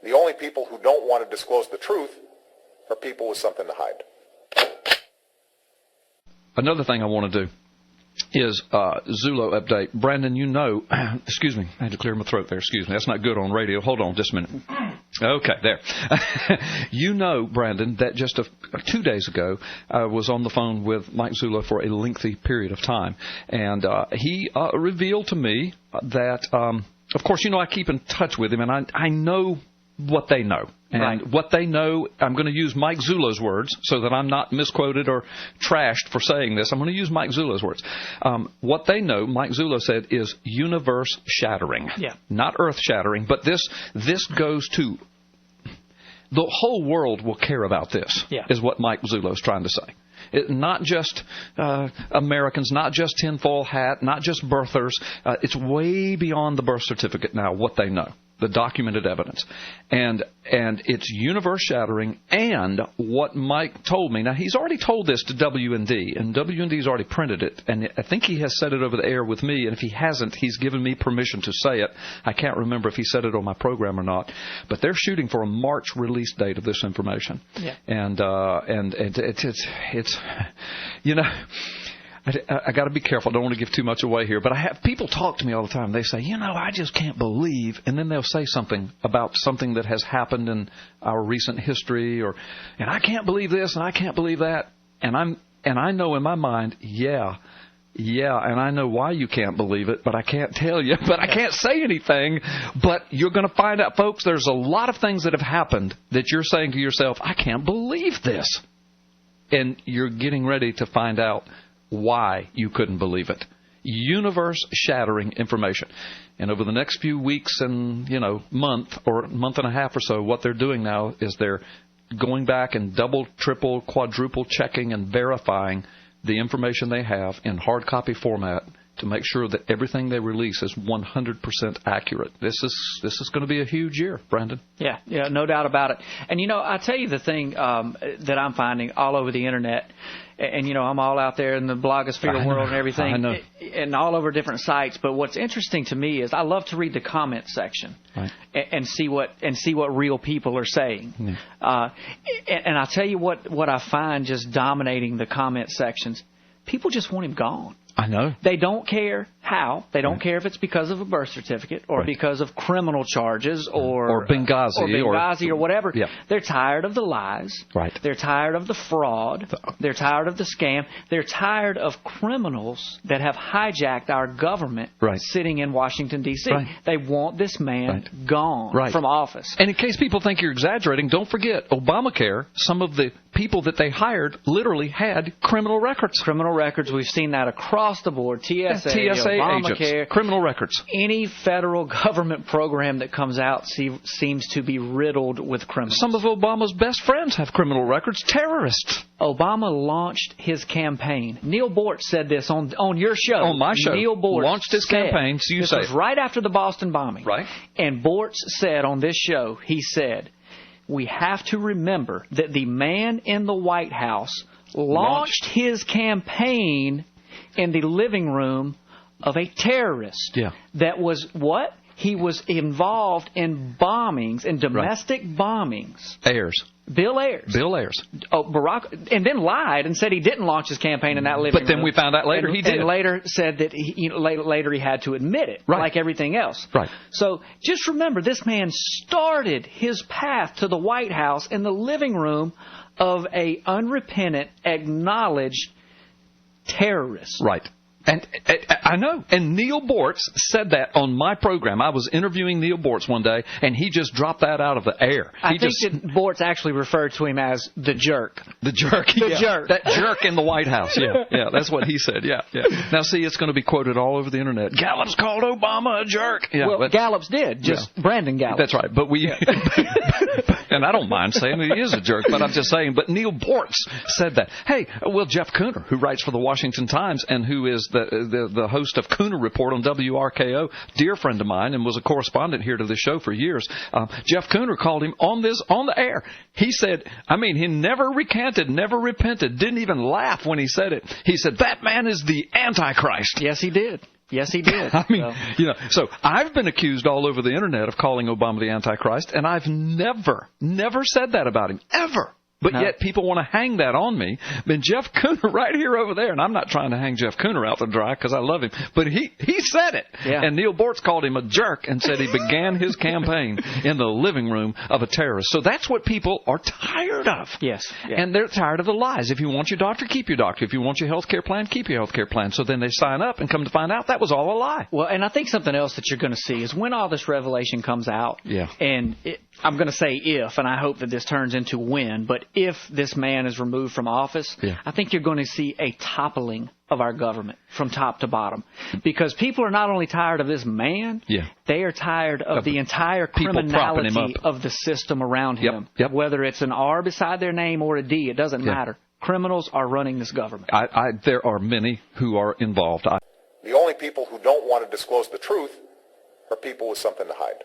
The only people who don't want to disclose the truth are people with something to hide. Another thing I want to do is Zulo update. Brandon, you know, excuse me, I had to clear my throat there. Excuse me. That's not good on radio. Hold on just a minute. Okay, there. You know, Brandon, that just 2 days ago, I was on the phone with Mike Zulo for a lengthy period of time. And he revealed to me that, of course, you know, I keep in touch with him, and I know what they know. And right. What they know, I'm going to use Mike Zulo's words so that I'm not misquoted or trashed for saying this. I'm going to use Mike Zulo's words. What they know, Mike Zulo said, is universe-shattering. Yeah. Not earth-shattering, but this goes to the whole world will care about this, is what Mike Zulo's trying to say. Not just Americans, not just tinfoil hat, not just birthers. It's way beyond the birth certificate now, what they know. The documented evidence. And it's universe-shattering, and what Mike told me. Now, he's already told this to WND, and WND's already printed it, and I think he has said it over the air with me, and if he hasn't, he's given me permission to say it. I can't remember if he said it on my program or not, but they're shooting for a March release date of this information. Yeah. And it's you know, I got to be careful. I don't want to give too much away here. But I have people talk to me all the time. They say, you know, I just can't believe. And then they'll say something about something that has happened in our recent history. And I can't believe this and I can't believe that. And I know in my mind, yeah, and I know why you can't believe it, but I can't tell you. But I can't say anything. But you're going to find out, folks, there's a lot of things that have happened that you're saying to yourself, I can't believe this. And you're getting ready to find out why you couldn't believe it. Universe-shattering information. And over the next few weeks and, month and a half or so, what they're doing now is they're going back and double, triple, quadruple checking and verifying the information they have in hard copy format to make sure that everything they release is 100% accurate. This is going to be a huge year, Brandon. Yeah, no doubt about it. And, I tell you the thing that I'm finding all over the Internet, and, I'm all out there in the blogosphere world and everything, I know. And all over different sites. But what's interesting to me is I love to read the comment section and see what real people are saying. Yeah. And I'll tell you what I find just dominating the comment sections. People just want him gone. I know. They don't care how. They don't care if it's because of a birth certificate or because of criminal charges or Benghazi or whatever. Yeah. They're tired of the lies. Right. They're tired of the fraud. They're tired of the scam. They're tired of criminals that have hijacked our government sitting in Washington, D.C. Right. They want this man gone from office. And in case people think you're exaggerating, don't forget, Obamacare, some of the people that they hired literally had criminal records. Criminal records. We've seen that across the board. TSA Obamacare, agents, criminal records. Any federal government program that comes out seems to be riddled with criminals. Some of Obama's best friends have criminal records. Terrorists. Obama launched his campaign. Neil Bort said this on your show. On my show. Neil Bort launched his campaign. So this was right after the Boston bombing. Right. And Bort said on this show, he said, we have to remember that the man in the White House launched his campaign in the living room of a terrorist that was what? He was involved in bombings, in domestic bombings. Bill Ayers. Oh, Barack, and then lied and said he didn't launch his campaign in that living room. But then we found out later he did. And later said that later he had to admit it, like everything else. Right. So just remember, this man started his path to the White House in the living room of a unrepentant, acknowledged terrorist. Right. And I know. And Neil Bortz said that on my program. I was interviewing Neil Bortz one day, and he just dropped that out of the air. I think that Bortz actually referred to him as the jerk. The jerk. The jerk. That jerk in the White House. Yeah, that's what he said. Yeah. Now, see, it's going to be quoted all over the Internet. Gallups called Obama a jerk. Yeah, well, Gallups did. Just Brandon Gallups. That's right. But we... And I don't mind saying he is a jerk, but I'm just saying. But Neil Bortz said that. Hey, well, Jeff Cooner, who writes for the Washington Times and who is the host of Cooner Report on WRKO, dear friend of mine, and was a correspondent here to the show for years. Jeff Cooner called him on the air. He said, he never recanted, never repented, didn't even laugh when he said it. He said, that man is the Antichrist. Yes, he did. Yes, he did. I mean, so I've been accused all over the internet of calling Obama the Antichrist, and I've never said that about him, ever. But yet people want to hang that on me. Then Jeff Cooner right here over there, and I'm not trying to hang Jeff Cooner out to dry because I love him, but he said it. Yeah. And Neil Bortz called him a jerk and said he began his campaign in the living room of a terrorist. So that's what people are tired of. Yes. Yeah. And they're tired of the lies. If you want your doctor, keep your doctor. If you want your health care plan, keep your health care plan. So then they sign up and come to find out that was all a lie. Well, and I think something else that you're going to see is when all this revelation comes out, and I'm going to say if, and I hope that this turns into when, but if this man is removed from office, I think you're going to see a toppling of our government from top to bottom. Because people are not only tired of this man, they are tired of the entire criminality of the system around him. Whether it's an R beside their name or a D, it doesn't matter. Criminals are running this government. There are many who are involved. The only people who don't want to disclose the truth are people with something to hide.